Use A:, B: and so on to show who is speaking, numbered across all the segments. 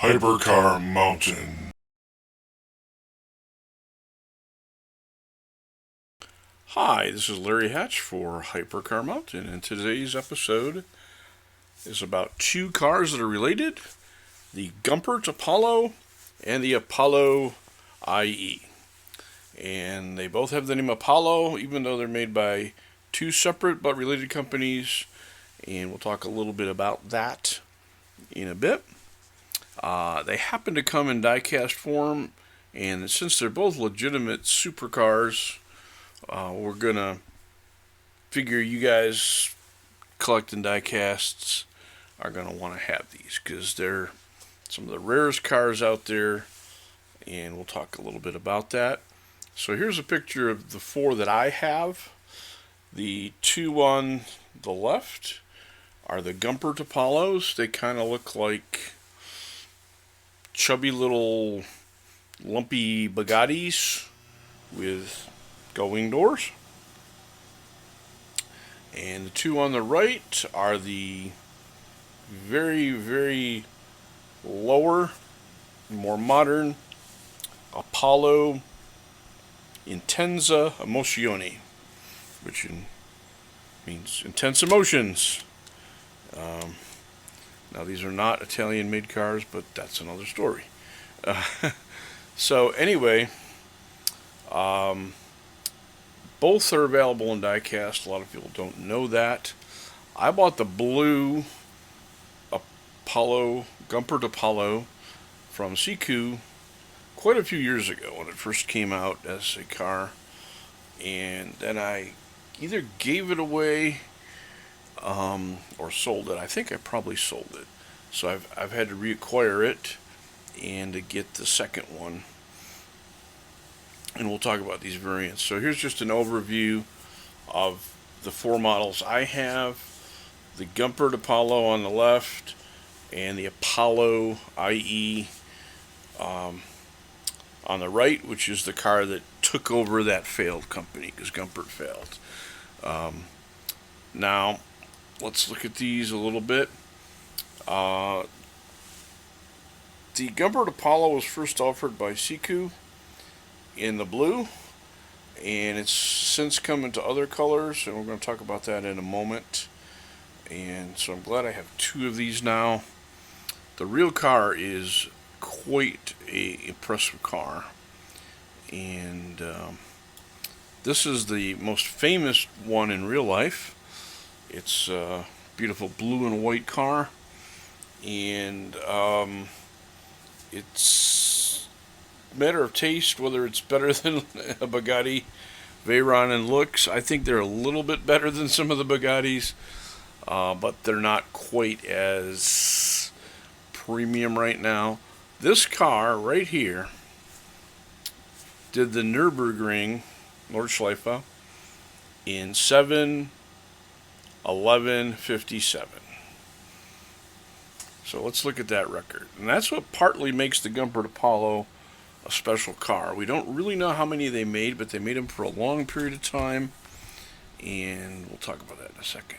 A: Hypercar Mountain.
B: Hi, this is Larry Hatch for Hypercar Mountain, and today's episode is about two cars that are related, the Gumpert Apollo and the Apollyo IE. And they both have the name Apollo, even though they're made by two separate but related companies, and we'll talk a little bit about that in a bit. They happen to come in diecast form, and since they're both legitimate supercars, we're gonna figure you guys collecting diecasts are gonna want to have these because they're some of the rarest cars out there, and we'll talk a little bit about that. So here's a picture of the four that I have. The two on the left are the Gumpert Apollos. They kind of look like chubby little lumpy Bugattis with going doors. And the two on the right are the very, very lower, more modern Apollyo Intensa Emozioni, which means intense emotions. Now, these are not Italian-made cars, but that's another story. So anyway, both are available in diecast. A lot of people don't know that. I bought the blue Apollo, Gumpert Apollo from Siku quite a few years ago when it first came out as a car. And then I either gave it away or sold it. I think I probably sold it. So I've had to reacquire it and to get the second one. And we'll talk about these variants. So here's just an overview of the four models I have. The Gumpert Apollo on the left and the Apollyo IE on the right, which is the car that took over that failed company because Gumpert failed. Now, let's look at these a little bit. The Gumpert Apollo was first offered by Siku in the blue, and it's since come into other colors, and we're going to talk about that in a moment. And so I'm glad I have two of these now. The real car is quite a impressive car, and this is the most famous one in real life. It's a beautiful blue and white car, and it's a matter of taste whether it's better than a Bugatti Veyron in looks. I think they're a little bit better than some of the Bugattis, but they're not quite as premium right now. This car right here did the Nürburgring Nordschleife in 7/11/57. So let's look at that record. And that's what partly makes the Gumpert Apollo a special car. We don't really know how many they made, but they made them for a long period of time. And we'll talk about that in a second.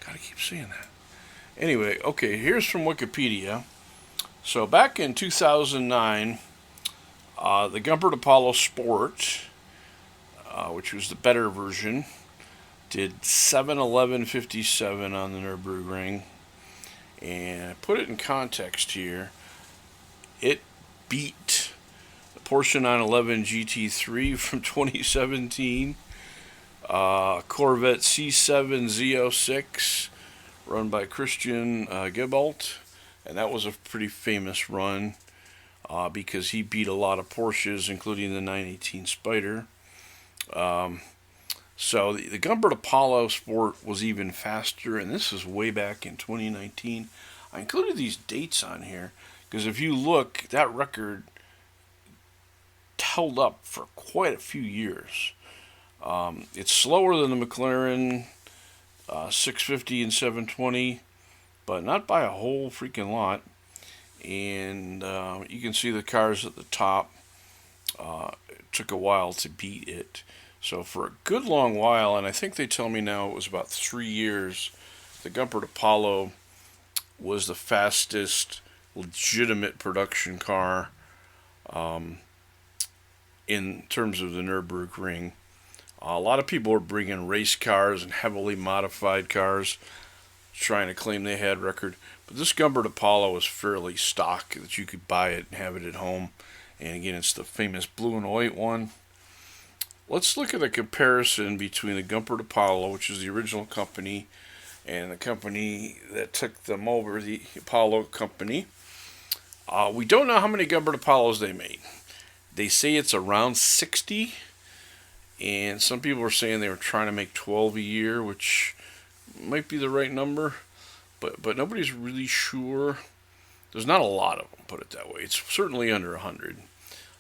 B: Gotta keep saying that. Anyway, okay, here's from Wikipedia. So back in 2009, the Gumpert Apollo Sport, which was the better version, did 7/11/57 on the Nürburgring. And I put it in context here. It beat the Porsche 911 GT3 from 2017, Corvette C7 Z06, run by Christian Gebalt. And that was a pretty famous run because he beat a lot of Porsches, including the 918 Spider. So the Gumpert Apollo Sport was even faster, and this is way back in 2019. I included these dates on here because if you look, that record held up for quite a few years. It's slower than the McLaren 650 and 720, but not by a whole freaking lot. And you can see the cars at the top. It took a while to beat it. So for a good long while, and I think they tell me now it was about 3 years, the Gumpert Apollo was the fastest legitimate production car in terms of the Nürburgring. A lot of people are bringing race cars and heavily modified cars, trying to claim they had record. But this Gumpert Apollo is fairly stock that you could buy it and have it at home. And again, it's the famous blue and white one. Let's look at a comparison between the Gumpert Apollo, which is the original company, and the company that took them over, the Apollo company. We don't know how many Gumpert Apollos they made. They say it's around 60. And some people are saying they were trying to make 12 a year, which might be the right number, but nobody's really sure. There's not a lot of them, put it that way. It's certainly under 100.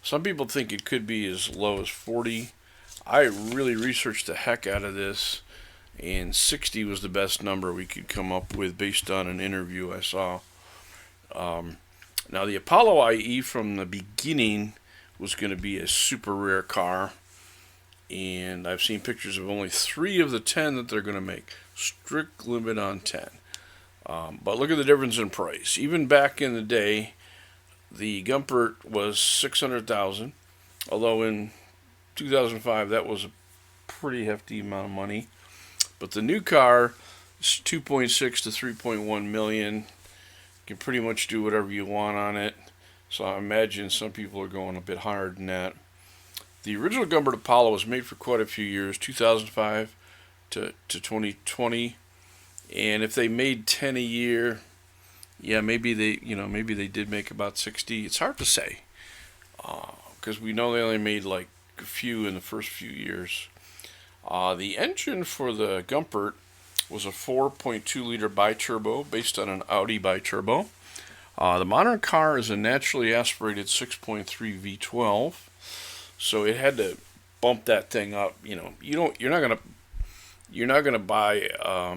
B: Some people think it could be as low as 40. I really researched the heck out of this, and 60 was the best number we could come up with based on an interview I saw. Now, the Apollo IE from the beginning was going to be a super rare car. And I've seen pictures of only 3 of the 10 that they're going to make. Strict limit on 10. But look at the difference in price. Even back in the day, the Gumpert was $600,000. Although in 2005, that was a pretty hefty amount of money. But the new car is 2.6 to 3.1 million. You can pretty much do whatever you want on it. So I imagine some people are going a bit higher than that. The original Gumpert Apollo was made for quite a few years, 2005 to 2020, and if they made 10 a year, yeah, maybe they did make about 60. It's hard to say because we know they only made like a few in the first few years. The engine for the Gumpert was a 4.2 liter biturbo based on an Audi biturbo. The modern car is a naturally aspirated 6.3 V12. So it had to bump that thing up. You're not gonna buy a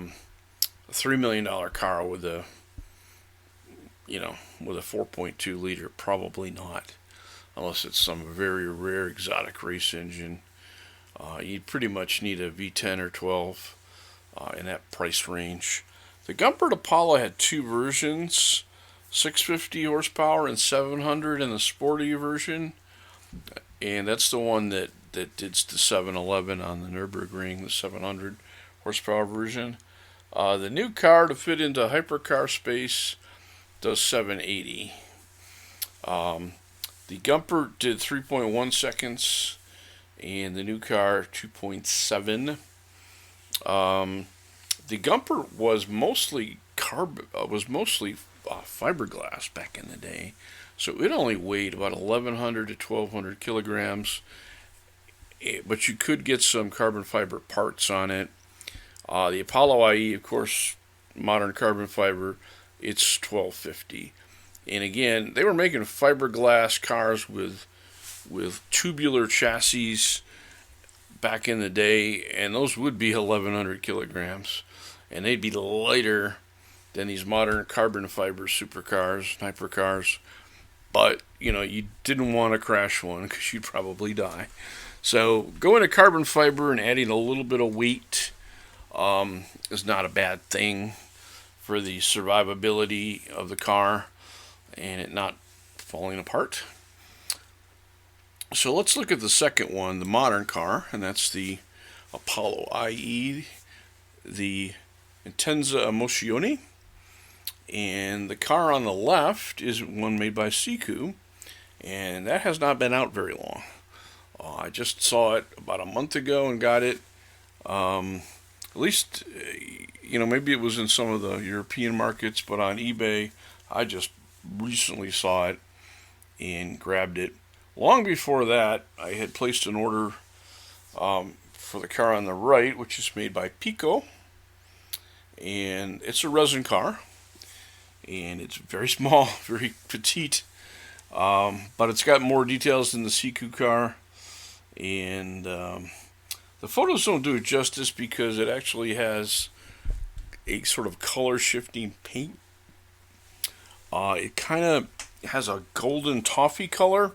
B: $3 million car with a 4.2 liter. Probably not, unless it's some very rare exotic race engine. You pretty much need a V10 or 12 in that price range. The Gumpert Apollo had 2 versions, 650 horsepower and 700 in the sporty version. And that's the one that did the 711 on the Nürburgring, the 700 horsepower version. The new car to fit into hypercar space does 780. The Gumpert did 3.1 seconds, and the new car 2.7. The Gumpert was mostly fiberglass back in the day. So it only weighed about 1,100 to 1,200 kilograms, but you could get some carbon fiber parts on it. The Apollo IE, of course, modern carbon fiber, it's 1,250. And again, they were making fiberglass cars with tubular chassis back in the day, and those would be 1,100 kilograms, and they'd be lighter than these modern carbon fiber supercars, hypercars. But, you didn't want to crash one because you'd probably die. So going to carbon fiber and adding a little bit of weight is not a bad thing for the survivability of the car and it not falling apart. So let's look at the second one, the modern car, and that's the Apollo IE, the Intensa Emozione. And the car on the left is one made by Siku, and that has not been out very long. I just saw it about a month ago and got it. At least, maybe it was in some of the European markets, but on eBay, I just recently saw it and grabbed it. Long before that, I had placed an order for the car on the right, which is made by Pico, and it's a resin car. And it's very small, very petite, but it's got more details than the Siku car, and the photos don't do it justice because it actually has a sort of color shifting paint. It kind of has a golden toffee color.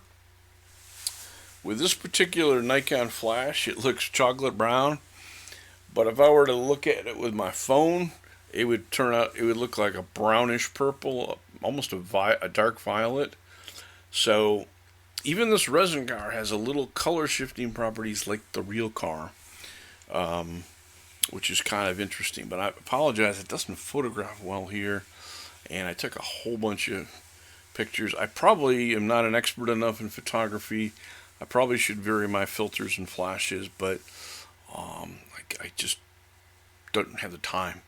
B: With this particular Nikon flash, it looks chocolate brown, but if I were to look at it with my phone, it would look like a brownish purple almost a dark violet. So even this resin car has a little color shifting properties like the real car, which is kind of interesting. But I apologize, it doesn't photograph well here, and I took a whole bunch of pictures. I probably am not an expert enough in photography. I probably should vary my filters and flashes, but I just don't have the time.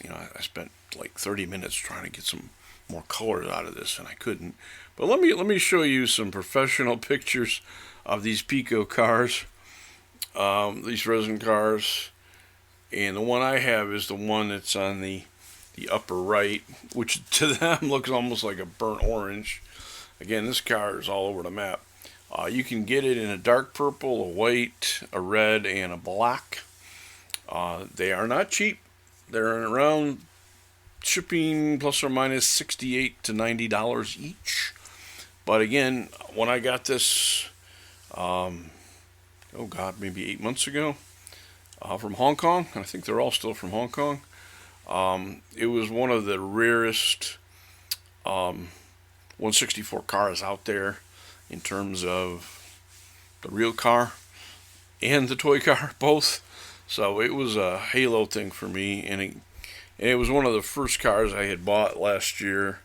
B: I spent like 30 minutes trying to get some more colors out of this, and I couldn't. But let me show you some professional pictures of these Pico cars, these resin cars, and the one I have is the one that's on the upper right, which to them looks almost like a burnt orange. Again, this car is all over the map. You can get it in a dark purple, a white, a red, and a black. They are not cheap. They're around shipping plus or minus $68 to $90 each. But again, when I got this, maybe 8 months ago, from Hong Kong, and I think they're all still from Hong Kong. It was one of the rarest 164 cars out there in terms of the real car and the toy car, both. So it was a halo thing for me, and it was one of the first cars I had bought last year,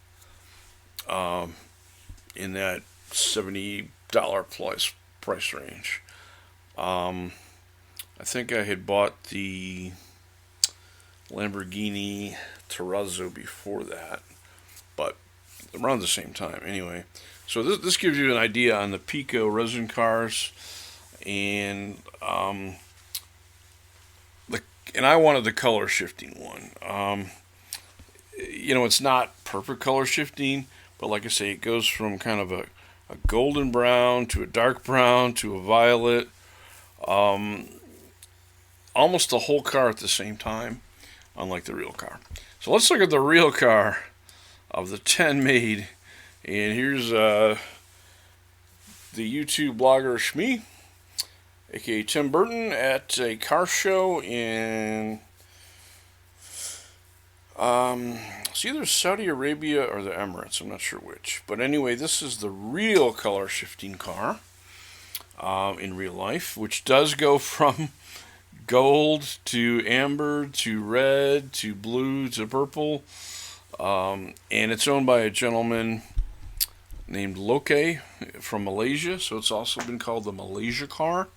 B: in that $70 plus price range. I think I had bought the Lamborghini Terrazzo before that, but around the same time anyway. So this gives you an idea on the Pico resin cars, and I wanted the color shifting one. It's not perfect color shifting, but like I say, it goes from kind of a golden brown to a dark brown to a violet, almost the whole car at the same time, unlike the real car. So let's look at the real car of the 10 made. And here's the YouTube blogger Shmee, aka Tim Burton, at a car show in it's either Saudi Arabia or the Emirates. I'm not sure which. But anyway, this is the real color shifting car in real life, which does go from gold to amber to red to blue to purple, and it's owned by a gentleman named Loke from Malaysia, so it's also been called the Malaysia car,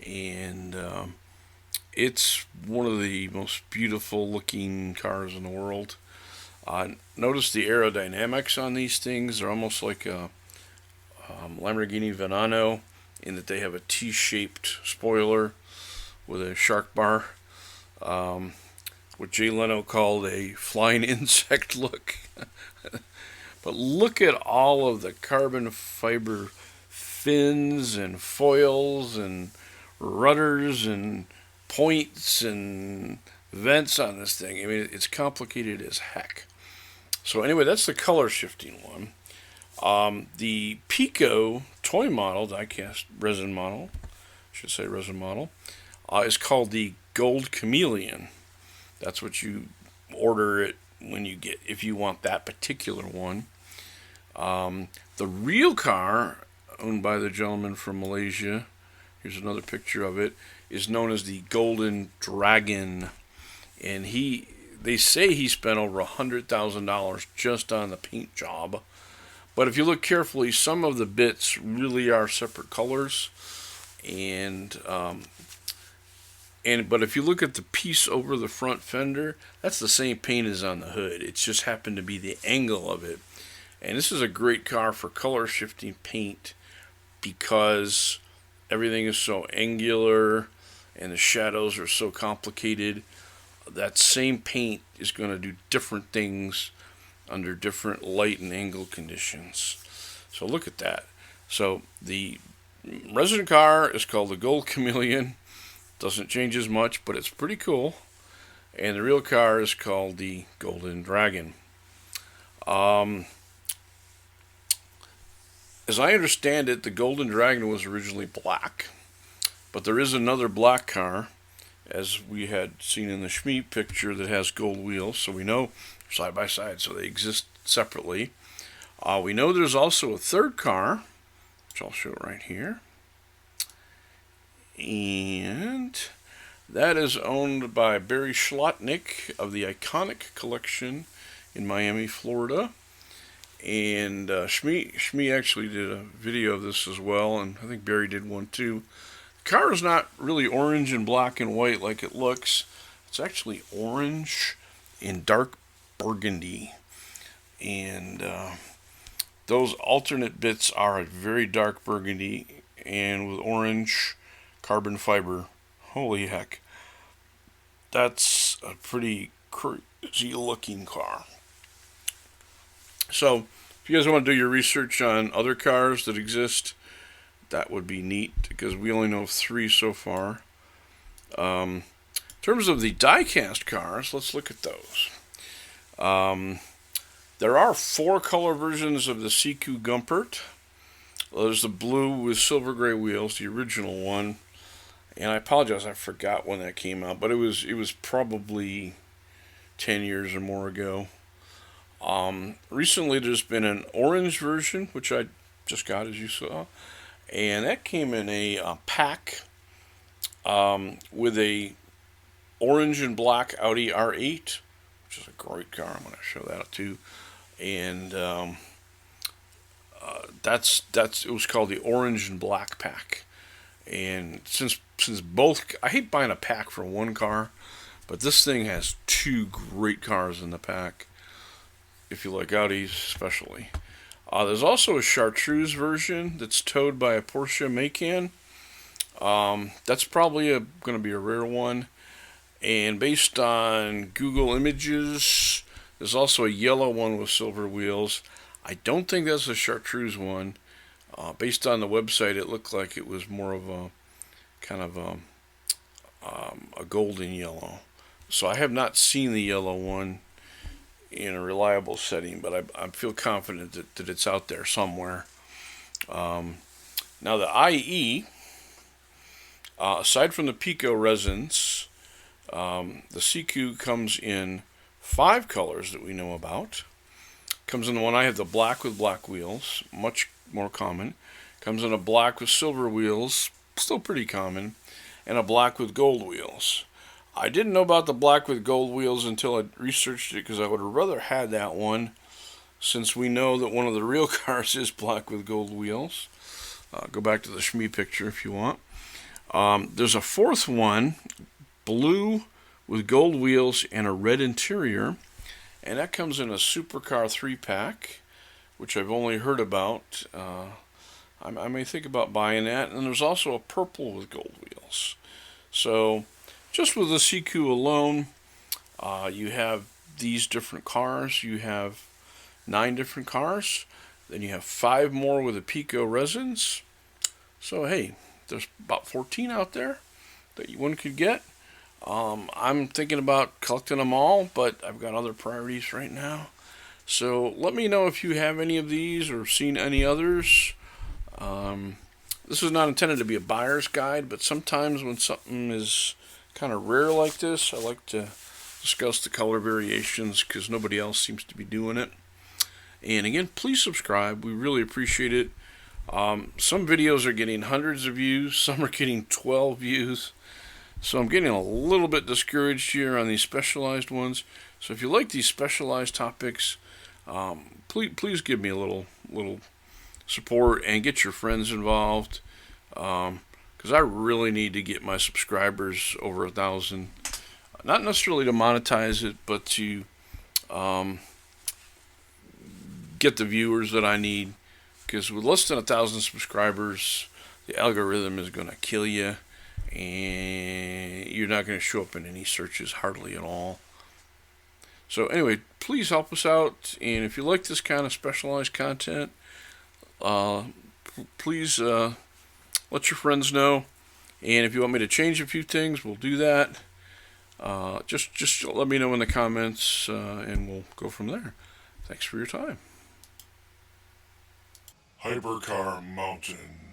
B: and it's one of the most beautiful looking cars in the world. Notice the aerodynamics on these things. They're almost like a Lamborghini Venano in that they have a T-shaped spoiler with a shark bar, what Jay Leno called a flying insect look. But look at all of the carbon fiber fins and foils and rudders and points and vents on this thing. I mean, it's complicated as heck. So anyway, that's the color shifting one. The Pico toy model, diecast resin model, is called the Gold Chameleon. That's what you order it if you want that particular one. The real car, owned by the gentleman from Malaysia, here's another picture of it, is known as the Golden Dragon. And they say he spent over $100,000 just on the paint job. But if you look carefully, some of the bits really are separate colors. But if you look at the piece over the front fender, that's the same paint as on the hood. It's just happened to be the angle of it. And this is a great car for color shifting paint because everything is so angular and the shadows are so complicated. That same paint is going to do different things under different light and angle conditions. So look at that. So the resin car is called the Gold Chameleon. Doesn't change as much, but it's pretty cool. And the real car is called the Golden Dragon. As I understand it, the Golden Dragon was originally black. But there is another black car, as we had seen in the Shmee picture, that has gold wheels. So we know side by side, so they exist separately. We know there's also a third car, which I'll show right here. And that is owned by Barry Schlotnick of the Iconic Collection in Miami, Florida. And Shmi actually did a video of this as well, and I think Barry did one too. The car is not really orange and black and white like it looks. It's actually orange and dark burgundy. And those alternate bits are a very dark burgundy and with orange carbon fiber. Holy heck. That's a pretty crazy looking car. So, if you guys want to do your research on other cars that exist, that would be neat, because we only know of 3 so far. In terms of the diecast cars, let's look at those. There are 4 color versions of the CQ Gumpert. There's the blue with silver gray wheels, the original one. And I apologize, I forgot when that came out, but it was probably 10 years or more ago. Recently there's been an orange version, which I just got, as you saw, and that came in a pack with a orange and black Audi R8, which is a great car. I'm going to show that too. And it was called the orange and black pack. And since both, I hate buying a pack for one car, but this thing has 2 great cars in the pack, if you like Audis especially. There's also a chartreuse version that's towed by a Porsche Macan. That's probably going to be a rare one. And based on Google Images, there's also a yellow one with silver wheels. I don't think that's a chartreuse one. Based on the website, it looked like it was more of a kind of a golden yellow. So I have not seen the yellow one in a reliable setting, but I feel confident that it's out there somewhere. Now the IE, aside from the Pico resins, the CQ comes in 5 colors that we know about. Comes in the one I have, the black with black wheels, much more common. Comes in a black with silver wheels, still pretty common, and a black with gold wheels. I didn't know about the black with gold wheels until I researched it, because I would have rather had that one, since we know that one of the real cars is black with gold wheels. Go back to the Shmi picture if you want. There's a 4th one, blue with gold wheels and a red interior, and that comes in a supercar 3-pack, which I've only heard about. I may think about buying that. And there's also a purple with gold wheels. So just with the CQ alone, you have these different cars. You have 9 different cars. Then you have 5 more with the Pico resins. So hey, there's about 14 out there that one could get. I'm thinking about collecting them all, but I've got other priorities right now. So let me know if you have any of these or seen any others. This is not intended to be a buyer's guide, but sometimes when something is kind of rare like this, I like to discuss the color variations, because nobody else seems to be doing it. And again, please subscribe. We really appreciate it. Some videos are getting hundreds of views. Some are getting 12 views. So I'm getting a little bit discouraged here on these specialized ones. So if you like these specialized topics, please give me a little support and get your friends involved, because I really need to get my subscribers over 1,000. Not necessarily to monetize it, but to get the viewers that I need, because with less than 1,000 subscribers, the algorithm is going to kill you, and you're not going to show up in any searches hardly at all. So anyway, please help us out, and if you like this kind of specialized content, please let your friends know. And if you want me to change a few things, we'll do that. Just let me know in the comments, and we'll go from there. Thanks for your time.
A: Hypercar Mountain.